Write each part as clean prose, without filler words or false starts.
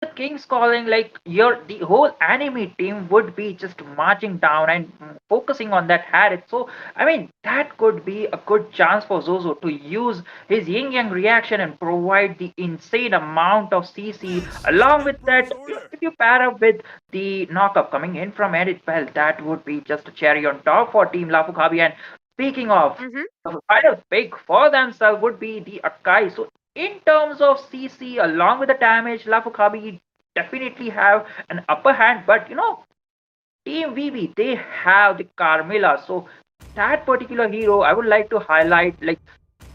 the King's Calling, like the whole enemy team would be just marching down and focusing on that Harith. So I mean that could be a good chance for Zozo to use his yin yang reaction and provide the insane amount of CC. Along with that, if you pair up with the knockup coming in from Edith Bell, that would be just a cherry on top for Team Lafukhabi. And speaking of, Mm-hmm. the final pick for themselves would be the Akai. So in terms of CC, along with the damage, Lafukhabi definitely have an upper hand. But Team VB, they have the Carmilla. So that particular hero, I would like to highlight, like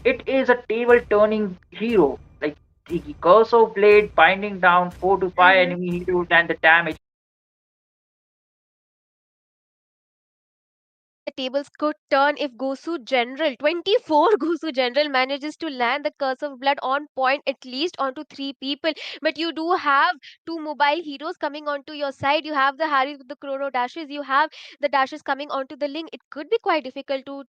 it is a table turning hero. Like the Curse Blade binding down 4 to 5 Mm-hmm. enemy heroes and the damage. The tables could turn if Gosu General 24 Gosu General manages to land the Curse of Blood on point at least onto three people. But you do have two mobile heroes coming onto your side. You have the Harry with the chrono dashes. You have the dashes coming onto the link. It could be quite difficult to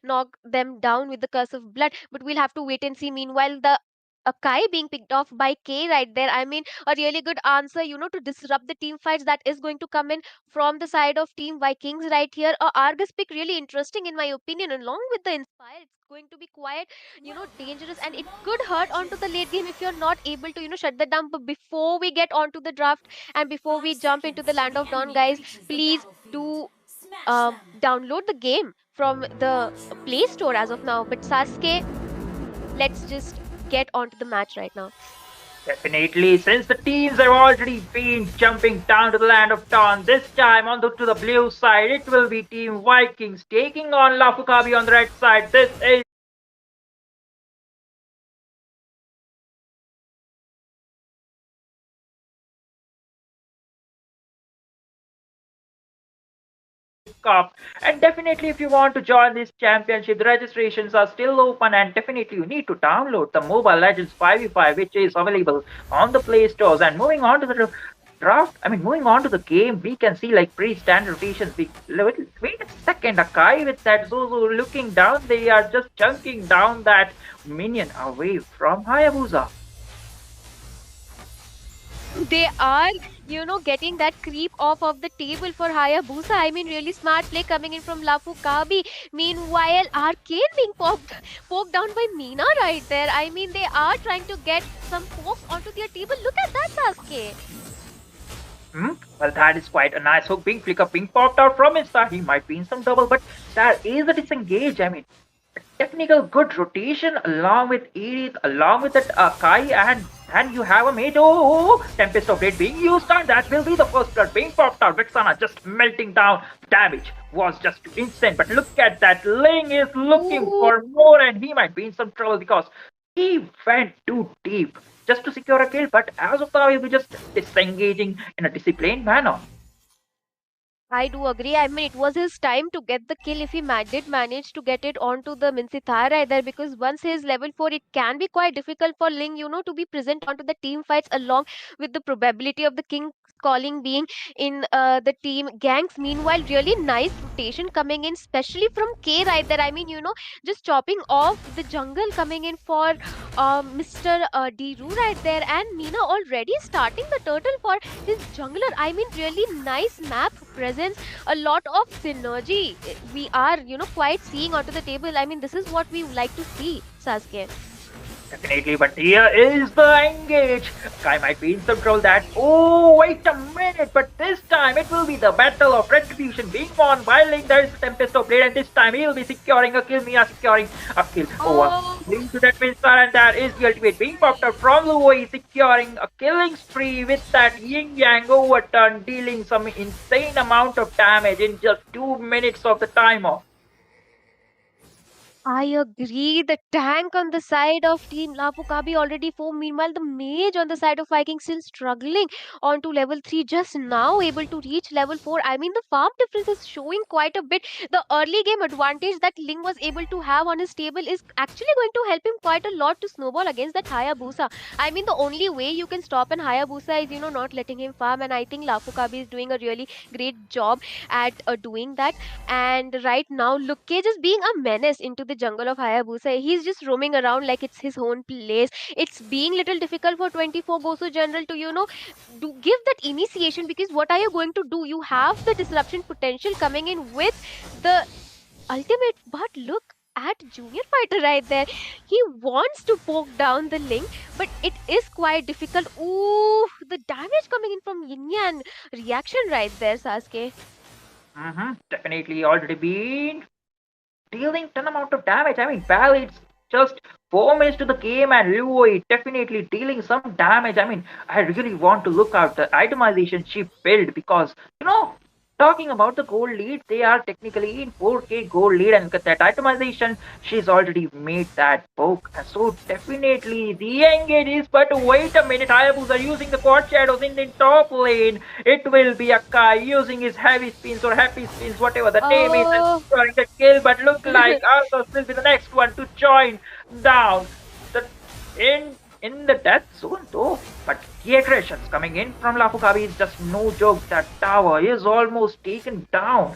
knock them down with the Curse of Blood. But we'll have to wait and see. Meanwhile, the Akai being picked off by K right there. I mean, a really good answer, to disrupt the team fights that is going to come in from the side of Team Vikings right here. A Argus pick really interesting in my opinion. Along with the Inspire, it's going to be quite, dangerous, and it could hurt onto the late game if you're not able to, shut that down. But before we get onto the draft and before we jump into the Land of Dawn, guys, please do download the game from the Play Store as of now. But Sasuke, let's just get onto the match right now. Definitely, since the teams have already been jumping down to the land of Dawn, this time to the blue side, it will be Team Vikings taking on Lafukabi on the red side. This is Cup. And definitely, if you want to join this championship, the registrations are still open. And definitely, you need to download the Mobile Legends 5v5, which is available on the Play Stores. And moving on to the draft, moving on to the game, we can see like pre-standard rotations. Wait a second, Akai with that Zuzu looking down, they are just chunking down that minion away from Hayabusa. They are, getting that creep off of the table for Hayabusa. I mean, really smart play coming in from Lafu Kabi. Meanwhile, Arcane being poked down by Mina right there. I mean, they are trying to get some pokes onto their table. Look at that, Sasuke. Hmm? Well, that is quite a nice hook. Pink flicker, pink popped out from his side. He might be in some trouble, but that is a disengage. A technical good rotation along with Edith, along with that Kai, and you have a mate. Oh, Tempest of Blade being used, and that will be the first blood being popped out. Vexana just melting down. Damage was just instant, but look at that. Ling is looking Ooh. for more, and he might be in some trouble because he went too deep just to secure a kill. But as of now, he'll be just disengaging in a disciplined manner. I do agree. I mean, it was his time to get the kill if he did manage to get it onto the Minsithar either, because once he is level 4, it can be quite difficult for Ling, to be present onto the team fights along with the probability of the King calling being in the team gangs. Meanwhile, really nice rotation coming in, especially from K right there. I mean, just chopping off the jungle coming in for Mr. Diru right there, and Mina already starting the turtle for his jungler. I mean, really nice map presence, a lot of synergy. We are, quite seeing onto the table. I mean, this is what we like to see, Sasuke. Definitely, but here is the engage. Guy might be in some trouble that. Oh, wait a minute, but this time it will be the battle of retribution being won by Link. There is Tempest of Blade, and this time he'll be securing a kill. Mia securing a kill over. Oh, Into that Winstar, and that is the ultimate being popped out from Luoi, securing a killing spree with that Yin Yang overturn, dealing some insane amount of damage in just 2 minutes of the timer. I agree. The tank on the side of Team Lapukabi already 4. Meanwhile, the mage on the side of Viking still struggling on to level 3, just now able to reach level 4. I mean, the farm difference is showing quite a bit. The early game advantage that Ling was able to have on his table is actually going to help him quite a lot to snowball against that Hayabusa. I mean, the only way you can stop an Hayabusa is, not letting him farm. And I think Lapukabi is doing a really great job at doing that. And right now, Luke Cage is being a menace into the jungle of Hayabusa. He's just roaming around like it's his own place. It's being little difficult for 24 Gosu General to, do give that initiation, because what are you going to do? You have the disruption potential coming in with the ultimate, but look at Junior Fighter right there. He wants to poke down the Link, but it is quite difficult. Ooh, the damage coming in from Yin Yang reaction right there, Sasuke. Definitely already been dealing ton amount of damage. I mean, Val, it's just 4 minutes to the game, and Luo definitely dealing some damage. I mean, I really want to look out the itemization she built because talking about the gold lead, they are technically in 4K gold lead, and with that itemization, she's already made that poke. So definitely the engage is. But wait a minute, Hayabusa using the quad shadows in the top lane. It will be Akai using his heavy spins or happy spins, whatever the name is, and Oh. trying to kill. But look like Arthos will be the next one to join down the in the death zone though. But the aggressions coming in from Lafukabi is just no joke. That tower is almost taken down.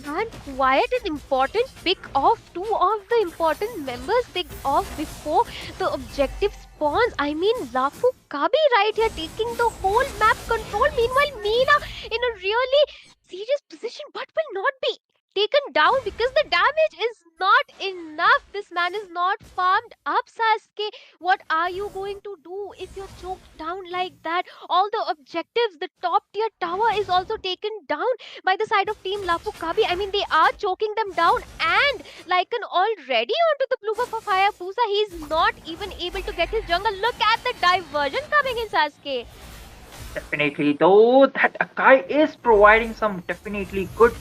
Man, quite an important pick off. Two of the important members picked off before the objective spawns. I mean, Lafu Kabi right here taking the whole map control. Meanwhile, Mina in a really serious position, but will not be taken down because the damage is not enough. This man is not farmed up, Sasuke. What are you going to do if you're choked down like that? All the objectives, the top tier tower is also taken down by the side of Team Lafu Kabi. I mean, they are choking them down, and Lycan already onto the blue buff of Hayabusa. He's not even able to get his jungle. Look at the diversion coming in, Sasuke. Definitely, though, that Akai is providing some definitely good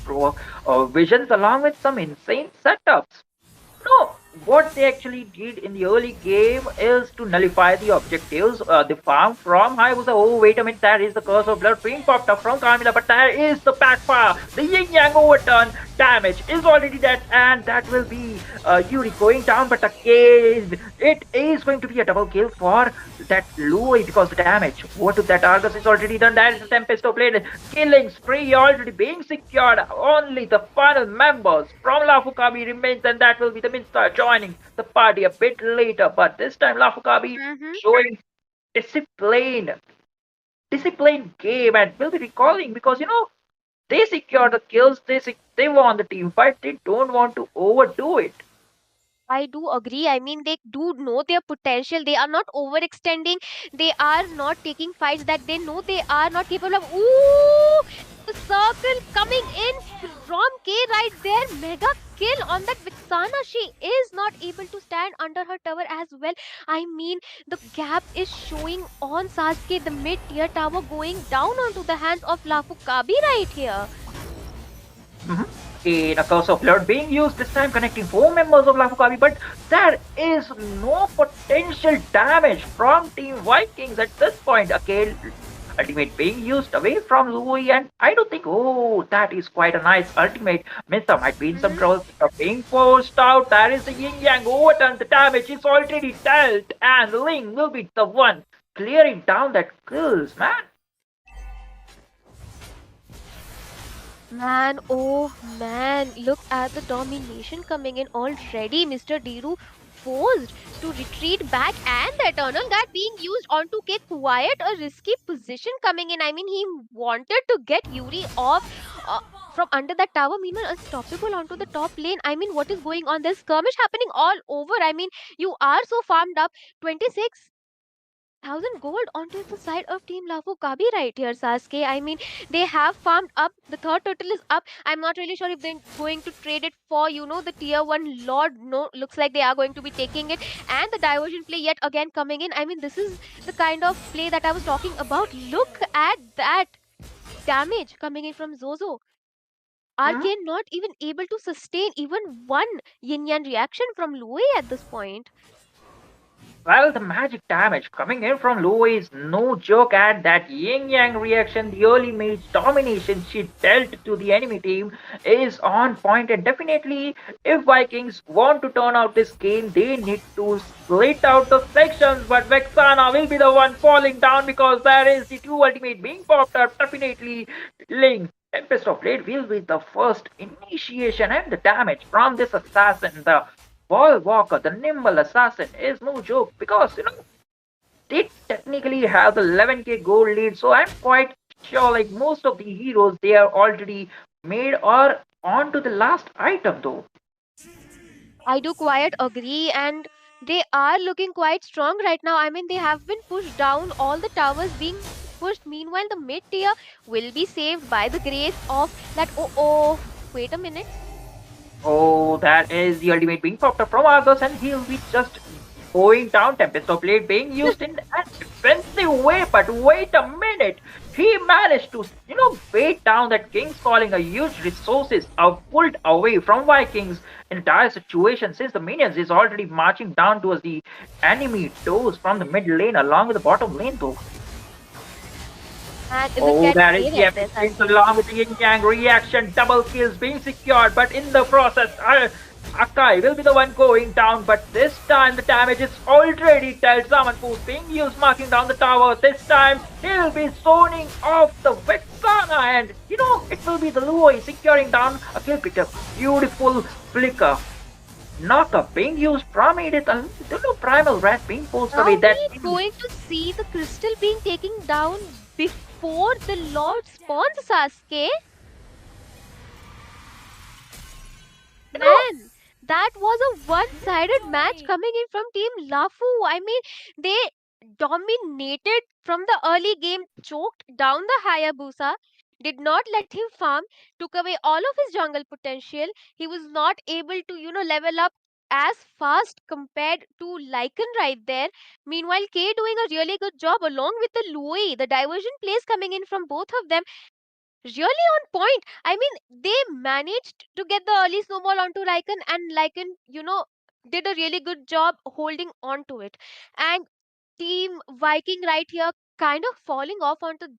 visions along with some insane setups. No, what they actually did in the early game is to nullify the objectives they found from Hayabusa. Oh, wait a minute, that is the curse of blood being popped up from Kamila, but there is the backfire. The Yin Yang overturn damage is already dead, and that will be Yuri going down. But again, it is going to be a double kill for that Louis because the damage. What if that Argus is already done? That is the Tempesto blade. Killing spree already being secured. Only the final members from Lafukabi remains, and that will be the Minstar joining the party a bit later. But this time Lafukabi Mm-hmm. showing discipline. Disciplined game, and will be recalling because they secure the kills, they won the team fight, they don't want to overdo it. I do agree. I mean, they do know their potential. They are not overextending. They are not taking fights that they know they are not capable of. Ooh! The circle coming in from K right there. Mega kill on that Vixana. She is not able to stand under her tower as well. I mean, the gap is showing on Sasuke. The mid tier tower going down onto the hands of Lafukabi right here. Mhm. In a curse of blood being used, this time connecting 4 members of Lafukabi, but there is no potential damage from Team Vikings at this point. Again, ultimate being used away from Louis, and I don't think, oh, that is quite a nice ultimate. Mr. might be in some Mhm. trouble. Being forced out, there is the Yin Yang overturn. The damage is already dealt, and Ling will be the one clearing down that kills, man. Man, oh man, look at the domination coming in already. Mr. Diru forced to retreat back, and the Eternal Guard being used on to get quiet a risky position coming in. I mean, he wanted to get Yuri off from under that tower. Meanwhile, unstoppable onto the top lane. I mean, what is going on? There's skirmish happening all over. I mean, you are so farmed up. 26,000 gold onto the side of Team Lafu Kabi right here, Sasuke. I mean, they have farmed up. The third turtle is up. I'm not really sure if they're going to trade it for, the tier 1 Lord. No, looks like they are going to be taking it. And the diversion play yet again coming in. I mean, this is the kind of play that I was talking about. Look at that damage coming in from Zozo. Hmm? Arcane not even able to sustain even one yin yang reaction from Lue at this point. Well, the magic damage coming in from Luo is no joke, and that yin yang reaction, the early mage domination she dealt to the enemy team is on point. And definitely, if Vikings want to turn out this game, they need to split out the sections. But Vexana will be the one falling down because there is the two ultimate being popped up. Definitely, Ling Tempest of Blade will be the first initiation and the damage from this assassin. The Ball Walker, the nimble assassin, is no joke because they technically have the 11k gold lead. So I'm quite sure like most of the heroes they are already made or on to the last item though. I do quite agree, and they are looking quite strong right now. I mean, they have been pushed down, all the towers being pushed. Meanwhile, the mid tier will be saved by the grace of that. Oh, wait a minute. Oh, that is the ultimate being popped up from Argus, and he'll be just going down. Tempest of Blade being used in a defensive way, but wait a minute. He managed to, bait down that King's Calling. A huge resources are pulled away from Vikings in a dire situation since the minions is already marching down towards the enemy doors from the mid lane along with the bottom lane though. And look Oh, at that is Kane the at epic this, things Asuke. along with the yin yang reaction, double kills being secured, but in the process, Akai will be the one going down, but this time the damage is already dealt. Zamanpour being used, marking down the tower. This time he'll be zoning off the Vexana, and it will be the Luoi securing down a kill pick up. Beautiful flicker. Knockup being used from Edith, primal rat being forced Are away. That we going to see the crystal being taken down before the Lord spawns, Sasuke? you know Man, that was a one-sided match coming in from Team Lafu. I mean, they dominated from the early game, choked down the Hayabusa, did not let him farm, took away all of his jungle potential. He was not able to, level up as fast compared to Lycan right there. Meanwhile, K doing a really good job along with the Louis. The diversion plays coming in from both of them really on point. I mean, they managed to get the early snowball onto Lycan, and Lycan, did a really good job holding on to it. And Team Viking right here kind of falling off onto